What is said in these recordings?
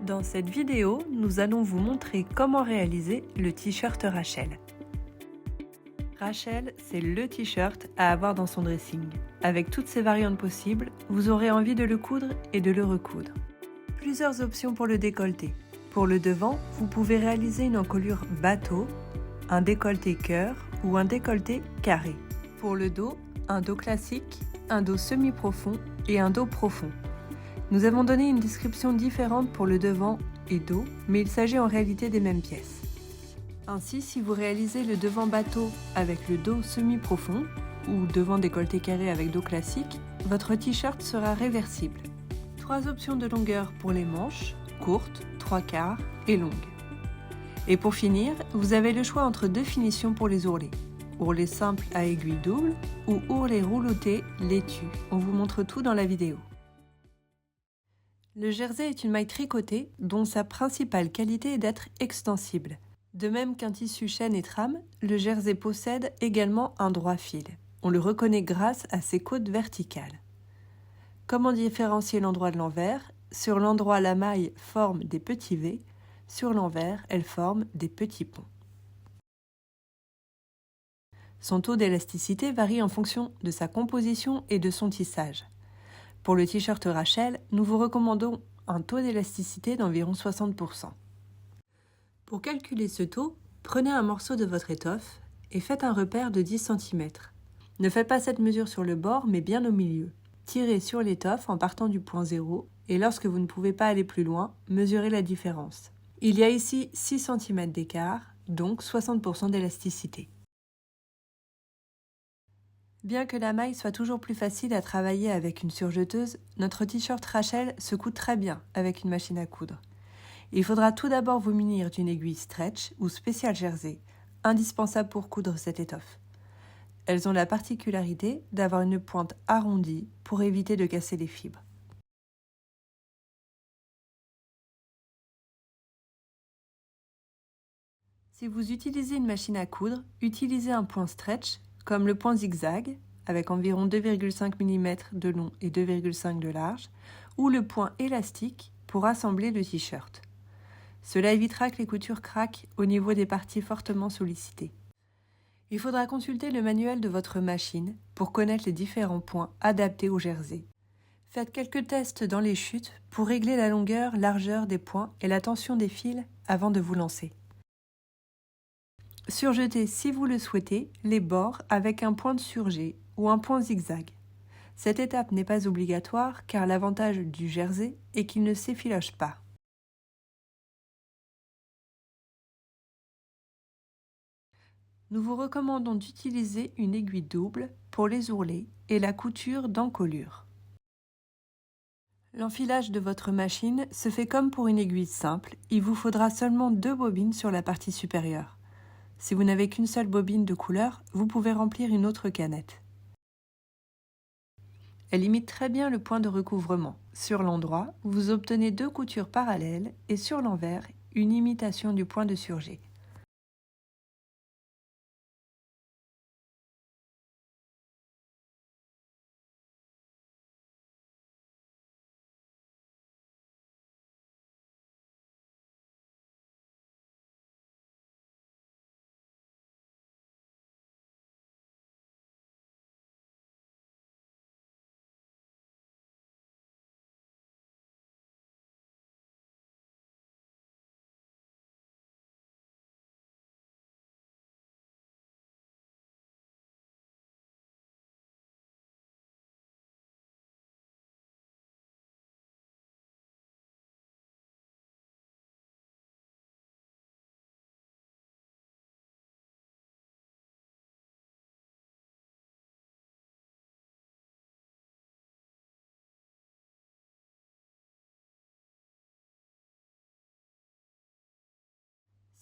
Dans cette vidéo, nous allons vous montrer comment réaliser le t-shirt Rachel. Rachel, c'est le t-shirt à avoir dans son dressing. Avec toutes ses variantes possibles, vous aurez envie de le coudre et de le recoudre. Plusieurs options pour le décolleté. Pour le devant, vous pouvez réaliser une encolure bateau, un décolleté cœur ou un décolleté carré. Pour le dos, un dos classique, un dos semi-profond et un dos profond. Nous avons donné une description différente pour le devant et dos, mais il s'agit en réalité des mêmes pièces. Ainsi, si vous réalisez le devant bateau avec le dos semi-profond ou devant décolleté carré avec dos classique, votre t-shirt sera réversible. 3 options de longueur pour les manches, courtes, 3/4 et longues. Et pour finir, vous avez le choix entre 2 finitions pour les ourlets. Ourlet simple à aiguille double ou ourlet rouloté laitue. On vous montre tout dans la vidéo. Le jersey est une maille tricotée dont sa principale qualité est d'être extensible. De même qu'un tissu chêne et trame, le jersey possède également un droit fil. On le reconnaît grâce à ses côtes verticales. Comment différencier l'endroit de l'envers? Sur l'endroit, la maille forme des petits V. Sur l'envers, elle forme des petits ponts. Son taux d'élasticité varie en fonction de sa composition et de son tissage. Pour le t-shirt Rachel, nous vous recommandons un taux d'élasticité d'environ 60%. Pour calculer ce taux, prenez un morceau de votre étoffe et faites un repère de 10 cm. Ne faites pas cette mesure sur le bord, mais bien au milieu. Tirez sur l'étoffe en partant du point 0 et lorsque vous ne pouvez pas aller plus loin, mesurez la différence. Il y a ici 6 cm d'écart, donc 60% d'élasticité. Bien que la maille soit toujours plus facile à travailler avec une surjeteuse, notre t-shirt Rachel se coud très bien avec une machine à coudre. Il faudra tout d'abord vous munir d'une aiguille stretch ou spécial jersey, indispensable pour coudre cette étoffe. Elles ont la particularité d'avoir une pointe arrondie pour éviter de casser les fibres. Si vous utilisez une machine à coudre, utilisez un point stretch comme le point zigzag, avec environ 2,5 mm de long et 2,5 de large, ou le point élastique pour assembler le t-shirt. Cela évitera que les coutures craquent au niveau des parties fortement sollicitées. Il faudra consulter le manuel de votre machine pour connaître les différents points adaptés au jersey. Faites quelques tests dans les chutes pour régler la longueur, largeur des points et la tension des fils avant de vous lancer. Surjetez, si vous le souhaitez, les bords avec un point de surjet ou un point zigzag. Cette étape n'est pas obligatoire car l'avantage du jersey est qu'il ne s'effiloche pas. Nous vous recommandons d'utiliser une aiguille double pour les ourlets et la couture d'encolure. L'enfilage de votre machine se fait comme pour une aiguille simple, il vous faudra seulement 2 bobines sur la partie supérieure. Si vous n'avez qu'une seule bobine de couleur, vous pouvez remplir une autre canette. Elle imite très bien le point de recouvrement. Sur l'endroit, vous obtenez 2 coutures parallèles et sur l'envers, une imitation du point de surjet.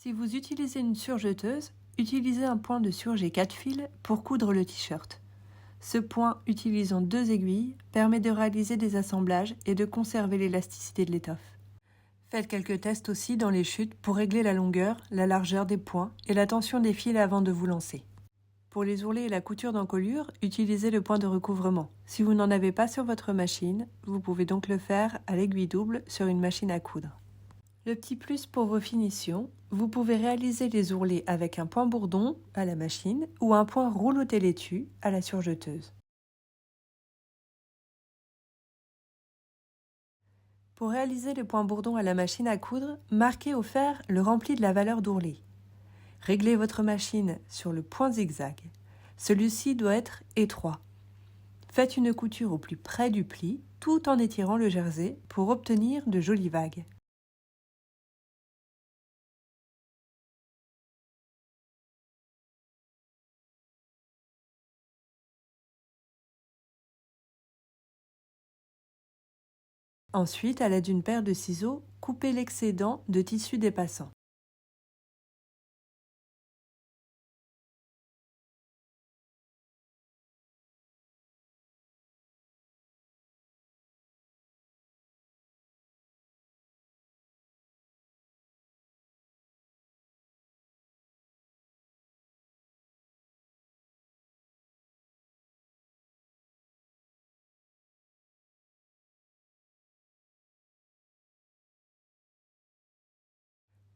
Si vous utilisez une surjeteuse, utilisez un point de surjet 4 fils pour coudre le t-shirt. Ce point, utilisant 2 aiguilles, permet de réaliser des assemblages et de conserver l'élasticité de l'étoffe. Faites quelques tests aussi dans les chutes pour régler la longueur, la largeur des points et la tension des fils avant de vous lancer. Pour les ourlets et la couture d'encolure, utilisez le point de recouvrement. Si vous n'en avez pas sur votre machine, vous pouvez donc le faire à l'aiguille double sur une machine à coudre. Le petit plus pour vos finitions, vous pouvez réaliser les ourlets avec un point bourdon à la machine ou un point rouleauté laitue à la surjeteuse. Pour réaliser le point bourdon à la machine à coudre, marquez au fer le rempli de la valeur d'ourlet. Réglez votre machine sur le point zigzag. Celui-ci doit être étroit. Faites une couture au plus près du pli tout en étirant le jersey pour obtenir de jolies vagues. Ensuite, à l'aide d'une paire de ciseaux, coupez l'excédent de tissu dépassant.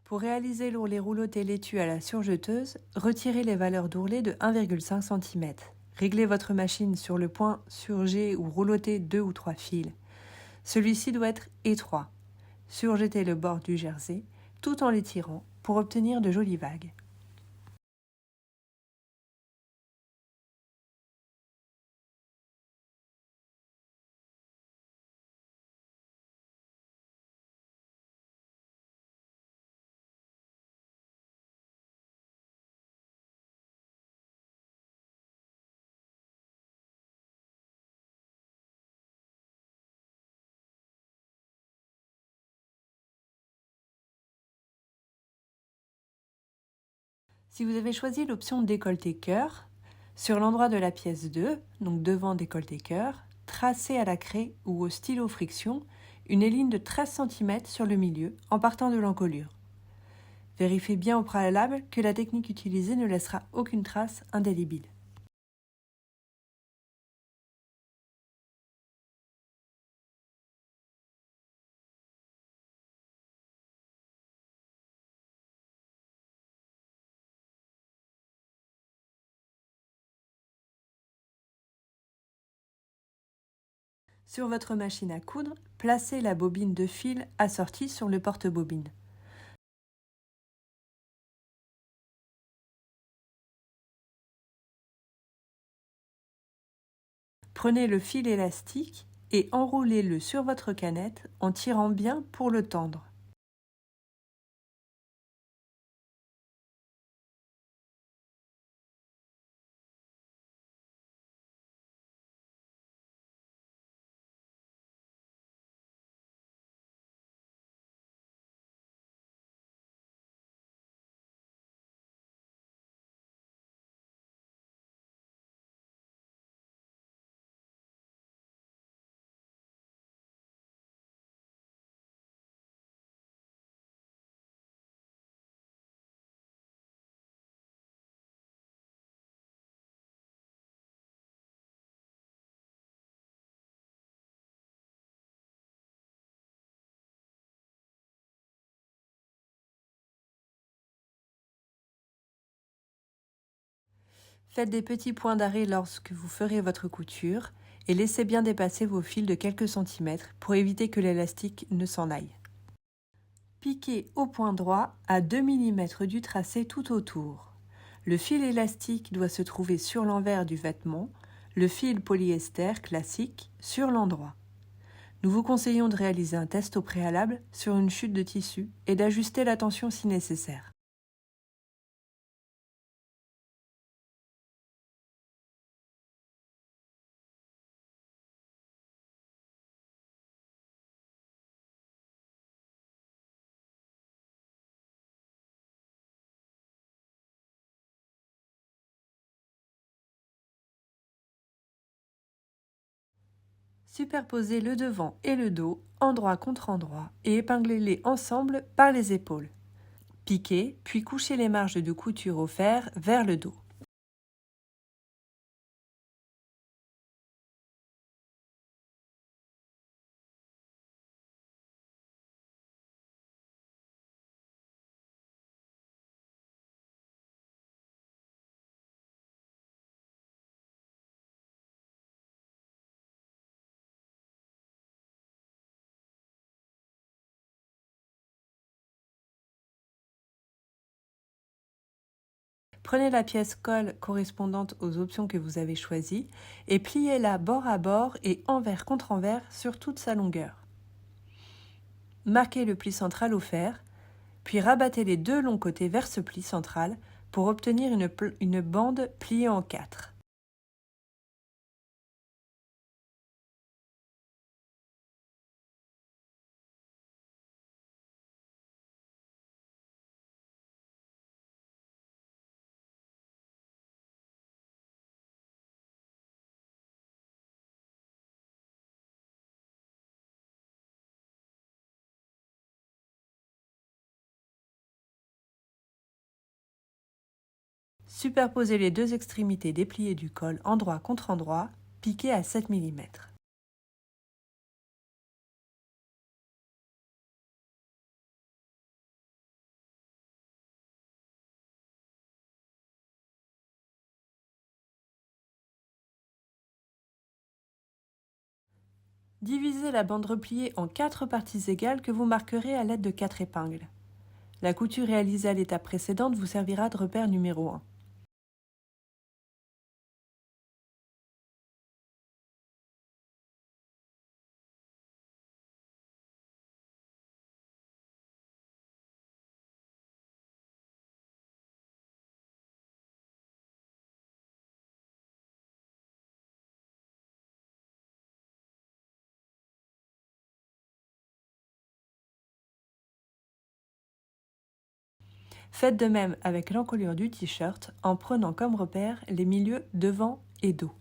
Pour réaliser l'ourlet rouleauté laitue à la surjeteuse, retirez les valeurs d'ourlet de 1,5 cm. Réglez votre machine sur le point surjet ou rouleauté 2 ou 3 fils. Celui-ci doit être étroit. Surjetez le bord du jersey tout en l'étirant pour obtenir de jolies vagues. Si vous avez choisi l'option décolleté cœur, sur l'endroit de la pièce 2, donc devant décolleté cœur, tracez à la craie ou au stylo friction une ligne de 13 cm sur le milieu en partant de l'encolure. Vérifiez bien au préalable que la technique utilisée ne laissera aucune trace indélébile. Sur votre machine à coudre, placez la bobine de fil assortie sur le porte-bobine. Prenez le fil élastique et enroulez-le sur votre canette en tirant bien pour le tendre. Faites des petits points d'arrêt lorsque vous ferez votre couture et laissez bien dépasser vos fils de quelques centimètres pour éviter que l'élastique ne s'en aille. Piquez au point droit à 2 mm du tracé tout autour. Le fil élastique doit se trouver sur l'envers du vêtement, le fil polyester classique sur l'endroit. Nous vous conseillons de réaliser un test au préalable sur une chute de tissu et d'ajuster la tension si nécessaire. Superposez le devant et le dos, endroit contre endroit, et épinglez-les ensemble par les épaules. Piquez, puis couchez les marges de couture au fer vers le dos. Prenez la pièce colle correspondante aux options que vous avez choisies et pliez-la bord à bord et envers contre envers sur toute sa longueur. Marquez le pli central au fer, puis rabattez les deux longs côtés vers ce pli central pour obtenir une bande pliée en 4. Superposez les deux extrémités dépliées du col endroit contre endroit, piqué à 7 mm. Divisez la bande repliée en 4 parties égales que vous marquerez à l'aide de 4 épingles. La couture réalisée à l'étape précédente vous servira de repère numéro 1. Faites de même avec l'encolure du t-shirt en prenant comme repère les milieux devant et dos.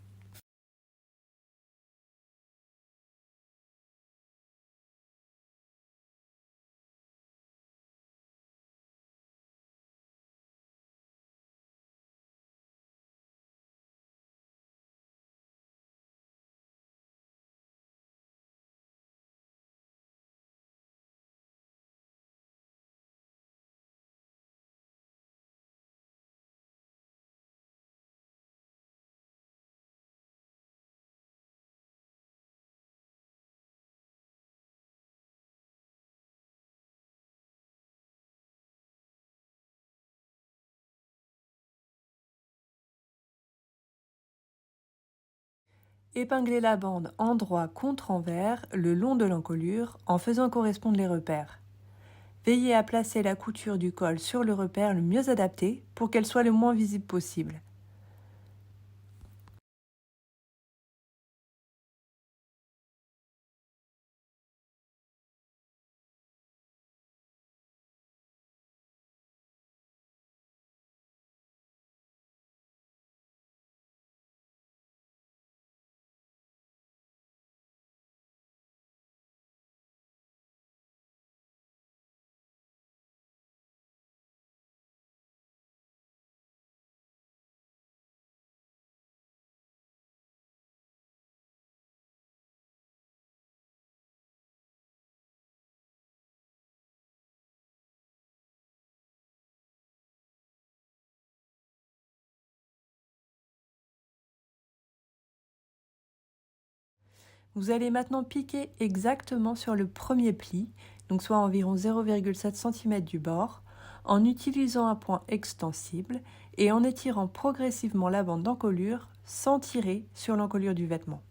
Épinglez la bande endroit contre envers le long de l'encolure en faisant correspondre les repères. Veillez à placer la couture du col sur le repère le mieux adapté pour qu'elle soit le moins visible possible. Vous allez maintenant piquer exactement sur le premier pli, donc soit environ 0,7 cm du bord, en utilisant un point extensible et en étirant progressivement la bande d'encolure sans tirer sur l'encolure du vêtement.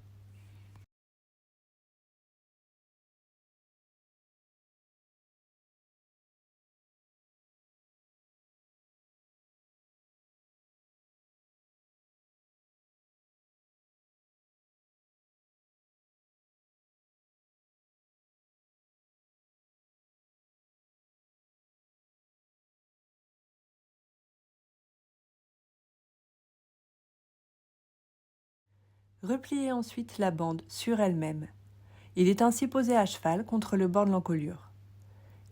Repliez ensuite la bande sur elle-même. Il est ainsi posé à cheval contre le bord de l'encolure.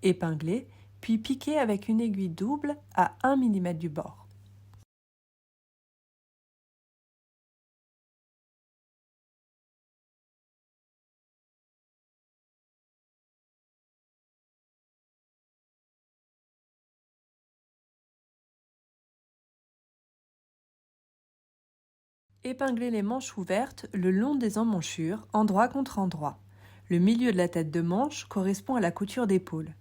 Épinglez, puis piquez avec une aiguille double à 1 mm du bord. Épinglez les manches ouvertes le long des emmanchures, endroit contre endroit. Le milieu de la tête de manche correspond à la couture d'épaule.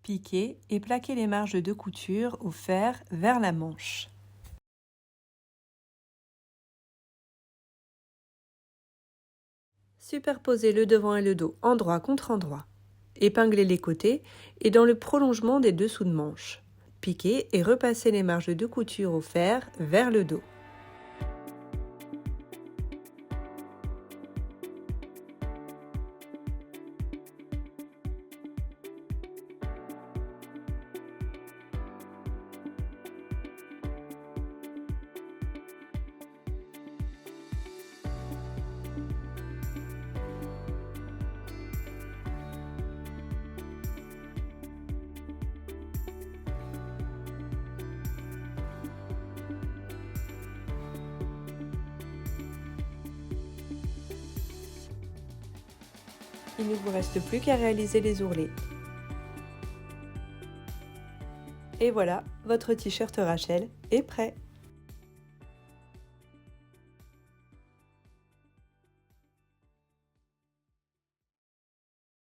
Piquez et plaquez les marges de couture au fer vers la manche. Superposez le devant et le dos endroit contre endroit. Épinglez les côtés et dans le prolongement des dessous de manche. Piquez et repassez les marges de couture au fer vers le dos. Il ne vous reste plus qu'à réaliser les ourlets. Et voilà, votre t-shirt Rachel est prêt!